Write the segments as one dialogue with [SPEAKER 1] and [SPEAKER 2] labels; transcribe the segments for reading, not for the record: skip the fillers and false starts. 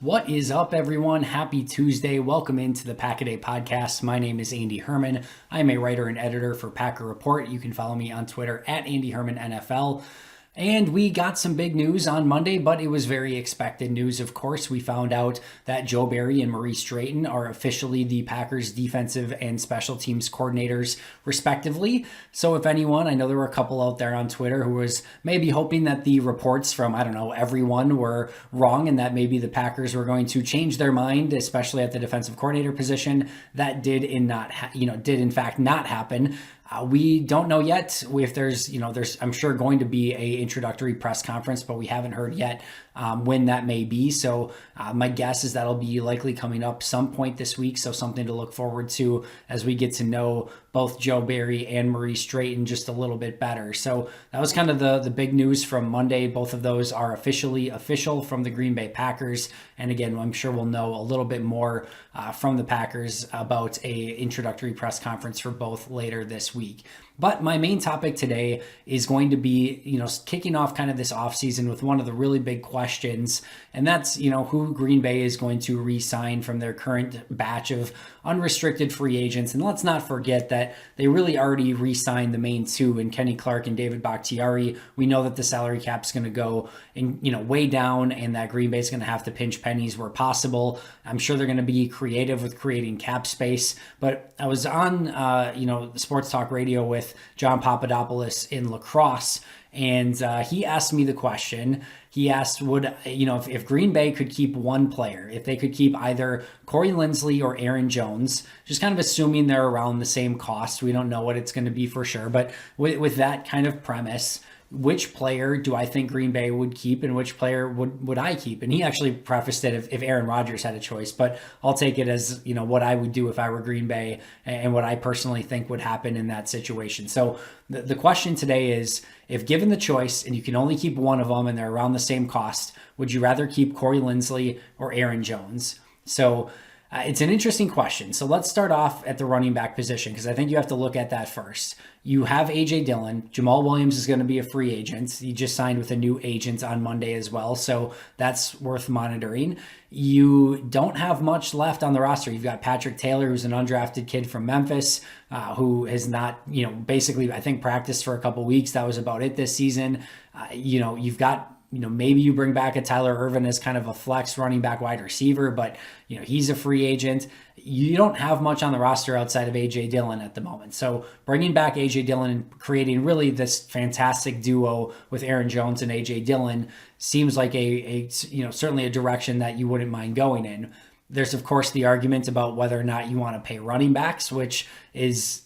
[SPEAKER 1] What is up, everyone? Happy Tuesday. Welcome into the Pack a Day podcast. My name is Andy Herman. I am a writer and editor for Packer Report. You can follow me on Twitter at Andy Herman NFL. And we got some big news on Monday, but it was very expected news. Of course, we found out that Joe Barry and Maurice Drayton are officially the Packers defensive and special teams coordinators, respectively. So if anyone, I know there were a couple out there on Twitter who was maybe hoping that the reports from, everyone were wrong and that maybe the Packers were going to change their mind, especially at the defensive coordinator position. That did in fact not happen. We don't know yet if there's I'm sure going to be a introductory press conference, but we haven't heard yet when that may be. So my guess is that'll be likely coming up some point this week. So something to look forward to as we get to know both Joe Barry and Maurice Drayton just a little bit better. So that was kind of the big news from Monday. Both of those are officially official from the Green Bay Packers. And again, I'm sure we'll know a little bit more from the Packers about a introductory press conference for both later this week. But my main topic today is going to be, kicking off kind of this offseason with one of the really big questions, and that's, who Green Bay is going to re-sign from their current batch of unrestricted free agents. And let's not forget that they really already re-signed the main two in Kenny Clark and David Bakhtiari. We know that the salary cap's going to go way down and that Green Bay is going to have to pinch pennies where possible. I'm sure they're going to be creative with creating cap space. But I was on, Sports Talk Radio with John Papadopoulos in La Crosse, and he asked me the question. He asked, if Green Bay could keep one player, if they could keep either Corey Linsley or Aaron Jones, just kind of assuming they're around the same cost. We don't know what it's going to be for sure, but with that kind of premise, which player do I think Green Bay would keep and which player would I keep? And he actually prefaced it if Aaron Rodgers had a choice, but I'll take it as, what I would do if I were Green Bay and what I personally think would happen in that situation. So the question today is, if given the choice and you can only keep one of them and they're around the same cost, would you rather keep Corey Linsley or Aaron Jones? So it's an interesting question. So let's start off at the running back position because I think you have to look at that first. You have A.J. Dillon. Jamal Williams is going to be a free agent. He just signed with a new agent on Monday as well, so that's worth monitoring. You don't have much left on the roster. You've got Patrick Taylor, who's an undrafted kid from Memphis, who has not, basically, I think, practiced for a couple weeks. That was about it this season. You've got maybe you bring back a Tyler Ervin as kind of a flex running back wide receiver, but, he's a free agent. You don't have much on the roster outside of A.J. Dillon at the moment. So bringing back A.J. Dillon and creating really this fantastic duo with Aaron Jones and A.J. Dillon seems like certainly a direction that you wouldn't mind going in. There's, of course, the argument about whether or not you want to pay running backs, which is,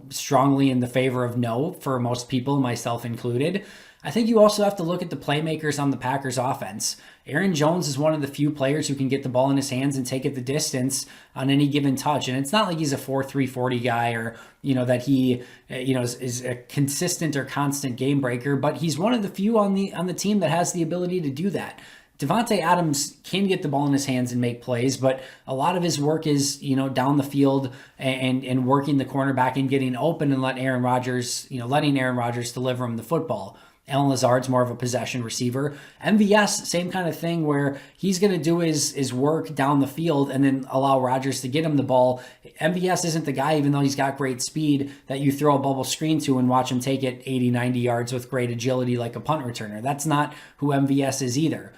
[SPEAKER 1] strongly in the favor of no for most people, myself included. I think you also have to look at the playmakers on the Packers offense. Aaron Jones is one of the few players who can get the ball in his hands and take it the distance on any given touch. And it's not like he's a 4.3 40 guy or, that he, is a consistent or constant game breaker, but he's one of the few on the team that has the ability to do that. Devontae Adams can get the ball in his hands and make plays, but a lot of his work is, down the field and working the cornerback and getting open and letting Aaron Rodgers deliver him the football. Allen Lazard's more of a possession receiver. MVS, same kind of thing where he's going to do his work down the field and then allow Rodgers to get him the ball. MVS isn't the guy, even though he's got great speed, that you throw a bubble screen to and watch him take it 80, 90 yards with great agility like a punt returner. That's not who MVS is either.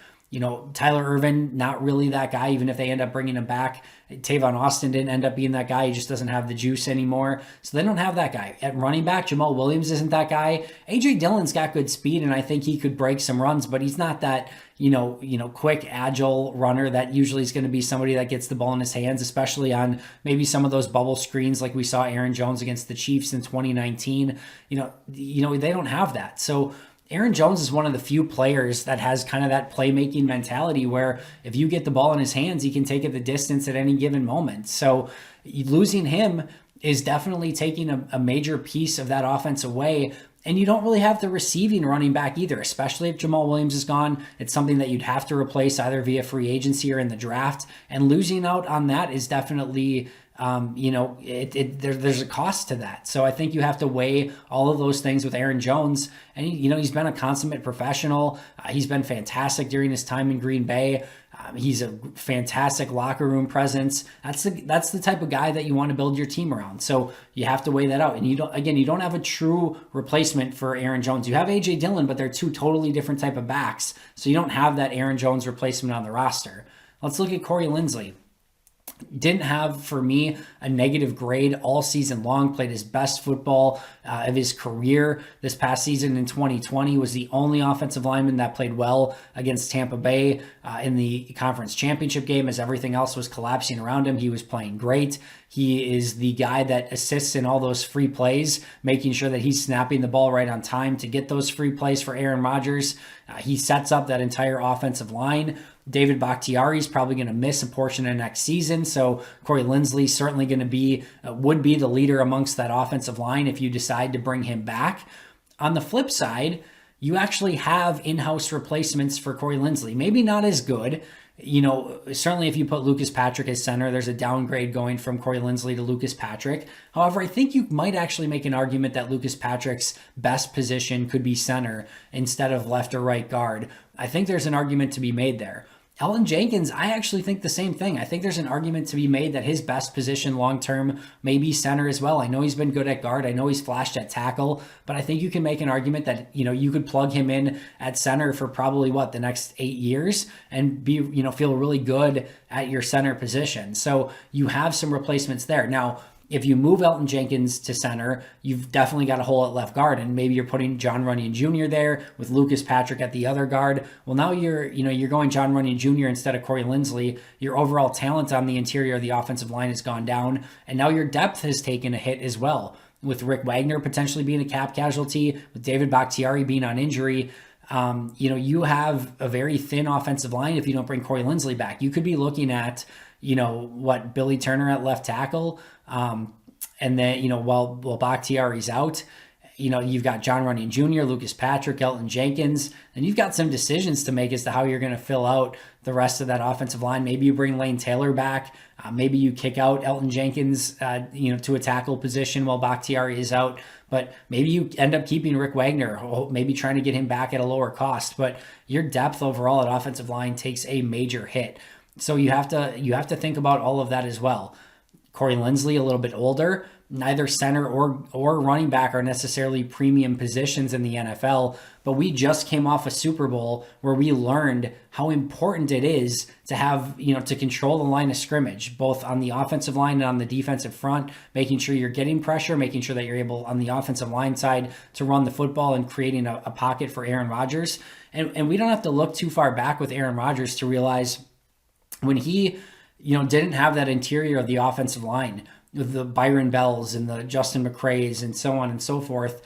[SPEAKER 1] Tyler Ervin, not really that guy, even if they end up bringing him back. Tavon Austin didn't end up being that guy. He just doesn't have the juice anymore. So they don't have that guy. At running back, Jamal Williams isn't that guy. A.J. Dillon's got good speed, and I think he could break some runs, but he's not that, quick, agile runner that usually is going to be somebody that gets the ball in his hands, especially on maybe some of those bubble screens like we saw Aaron Jones against the Chiefs in 2019. They don't have that. So Aaron Jones is one of the few players that has kind of that playmaking mentality where if you get the ball in his hands, he can take it the distance at any given moment. So losing him is definitely taking a major piece of that offense away. And you don't really have the receiving running back either, especially if Jamal Williams is gone. It's something that you'd have to replace either via free agency or in the draft. And losing out on that is definitely there's a cost to that. So I think you have to weigh all of those things with Aaron Jones. And, he's been a consummate professional. He's been fantastic during his time in Green Bay. He's a fantastic locker room presence. That's the type of guy that you want to build your team around. So you have to weigh that out. And you don't have a true replacement for Aaron Jones. You have A.J. Dillon, but they're two totally different type of backs. So you don't have that Aaron Jones replacement on the roster. Let's look at Corey Linsley. Didn't have, for me, a negative grade all season long. Played his best football of his career this past season in 2020. Was the only offensive lineman that played well against Tampa Bay in the conference championship game, as everything else was collapsing around him. He was playing great. He is the guy that assists in all those free plays, making sure that he's snapping the ball right on time to get those free plays for Aaron Rodgers. He sets up that entire offensive line. David Bakhtiari is probably going to miss a portion of next season, so Corey Linsley certainly going to would be the leader amongst that offensive line if you decide to bring him back. On the flip side, you actually have in-house replacements for Corey Linsley. Maybe not as good. Certainly if you put Lucas Patrick as center, there's a downgrade going from Corey Linsley to Lucas Patrick. However, I think you might actually make an argument that Lucas Patrick's best position could be center instead of left or right guard. I think there's an argument to be made there. Elgton Jenkins, I actually think the same thing. I think there's an argument to be made that his best position long-term may be center as well. I know he's been good at guard. I know he's flashed at tackle, but I think you can make an argument that, you could plug him in at center for probably the next 8 years and be, feel really good at your center position. So you have some replacements there. Now, if you move Elgton Jenkins to center, you've definitely got a hole at left guard, and maybe you're putting John Runyan Jr. there with Lucas Patrick at the other guard. Well, now you're going John Runyan Jr. instead of Corey Linsley. Your overall talent on the interior of the offensive line has gone down, and now your depth has taken a hit as well. With Rick Wagner potentially being a cap casualty, with David Bakhtiari being on injury, you have a very thin offensive line if you don't bring Corey Linsley back. You could be looking at, Billy Turner at left tackle. And then, while Bakhtiari's out, you've got John Runyan Jr., Lucas Patrick, Elgton Jenkins, and you've got some decisions to make as to how you're going to fill out the rest of that offensive line. Maybe you bring Lane Taylor back. Maybe you kick out Elgton Jenkins, to a tackle position while Bakhtiari is out. But maybe you end up keeping Rick Wagner, maybe trying to get him back at a lower cost. But your depth overall at offensive line takes a major hit. So you have to think about all of that as well. Corey Linsley, a little bit older. Neither center or running back are necessarily premium positions in the NFL, but we just came off a Super Bowl where we learned how important it is to have, to control the line of scrimmage, both on the offensive line and on the defensive front, making sure you're getting pressure, making sure that you're able on the offensive line side to run the football and creating a pocket for Aaron Rodgers. And we don't have to look too far back with Aaron Rodgers to realize when he didn't have that interior of the offensive line with the Byron Bells and the Justin McCrays and so on and so forth,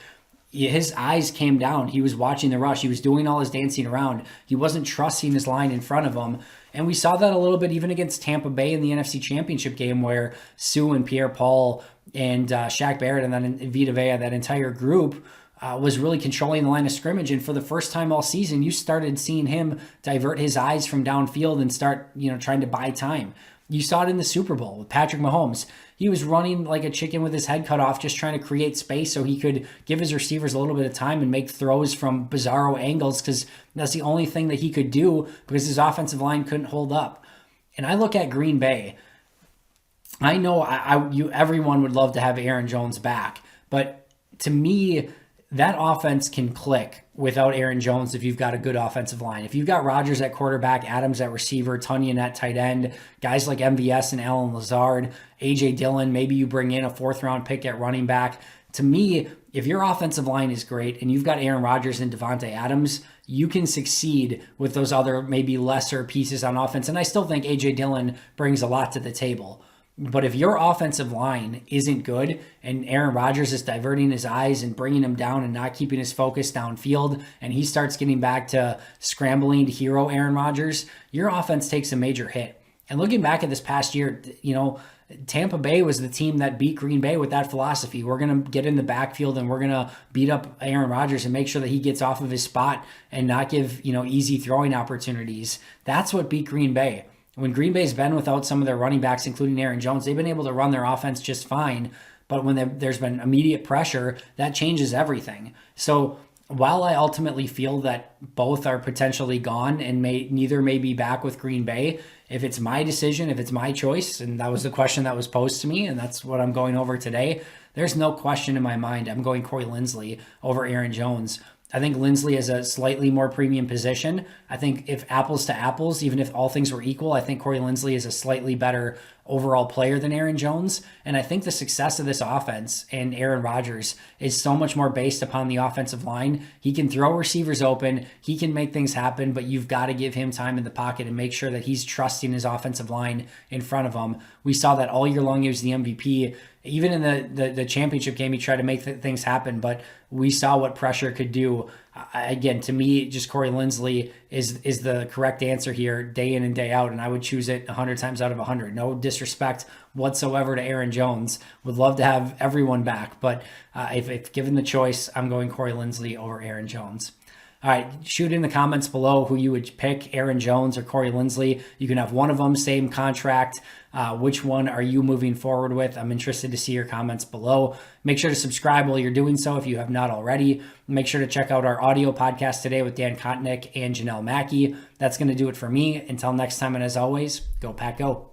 [SPEAKER 1] his eyes came down. He was watching the rush. He was doing all his dancing around. He wasn't trusting his line in front of him. And we saw that a little bit even against Tampa Bay in the NFC Championship game where Sue and Pierre-Paul and Shaq Barrett and then Vita Vea, that entire group, was really controlling the line of scrimmage. And for the first time all season, you started seeing him divert his eyes from downfield and start, trying to buy time. You saw it in the Super Bowl with Patrick Mahomes. He was running like a chicken with his head cut off, just trying to create space so he could give his receivers a little bit of time and make throws from bizarro angles, because that's the only thing that he could do because his offensive line couldn't hold up. And I look at Green Bay. I know everyone would love to have Aaron Jones back, but to me, that offense can click without Aaron Jones if you've got a good offensive line. If you've got Rodgers at quarterback, Adams at receiver, Tunyon at tight end, guys like MVS and Allen Lazard, A.J. Dillon, maybe you bring in a fourth-round pick at running back. To me, if your offensive line is great and you've got Aaron Rodgers and Devontae Adams, you can succeed with those other maybe lesser pieces on offense. And I still think A.J. Dillon brings a lot to the table. But if your offensive line isn't good and Aaron Rodgers is diverting his eyes and bringing him down and not keeping his focus downfield, and he starts getting back to scrambling to hero Aaron Rodgers, your offense takes a major hit. And looking back at this past year, Tampa Bay was the team that beat Green Bay with that philosophy. We're going to get in the backfield and we're going to beat up Aaron Rodgers and make sure that he gets off of his spot and not give, easy throwing opportunities. That's what beat Green Bay. When Green Bay's been without some of their running backs, including Aaron Jones, they've been able to run their offense just fine. But when there's been immediate pressure, that changes everything. So while I ultimately feel that both are potentially gone and neither may be back with Green Bay, if it's my decision, if it's my choice, and that was the question that was posed to me, and that's what I'm going over today, there's no question in my mind I'm going Corey Linsley over Aaron Jones. I think Linsley is a slightly more premium position. I think if apples to apples, even if all things were equal, I think Corey Linsley is a slightly better overall player than Aaron Jones. And I think the success of this offense and Aaron Rodgers is so much more based upon the offensive line. He can throw receivers open. He can make things happen, but you've got to give him time in the pocket and make sure that he's trusting his offensive line in front of him. We saw that all year long. He was the MVP. Even in the championship game, he tried to make things happen, but we saw what pressure could do. Again, to me, just Corey Linsley is the correct answer here day in and day out, and I would choose it 100 times out of 100. No disrespect whatsoever to Aaron Jones. Would love to have everyone back, but if given the choice, I'm going Corey Linsley over Aaron Jones. All right, shoot in the comments below who you would pick, Aaron Jones or Corey Linsley. You can have one of them, same contract. Which one are you moving forward with? I'm interested to see your comments below. Make sure to subscribe while you're doing so if you have not already. Make sure to check out our audio podcast today with Dan Kontnick and Janelle Mackey. That's going to do it for me. Until next time, and as always, go Pack Go.